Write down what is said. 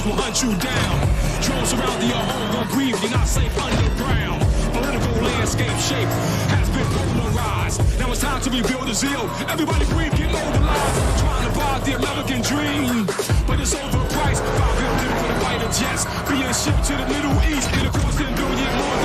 soldiers will hunt you down. Drones surrounding your home, don't breathe, you're not safe underground. Political landscape shape has been polarized. Now it's time to rebuild the zeal. Everybody breathe, get mobilized. Trying to buy the American dream, but it's overpriced. $5 billion for the fighter jets being shipped to the Middle East. And of course, $10 billion more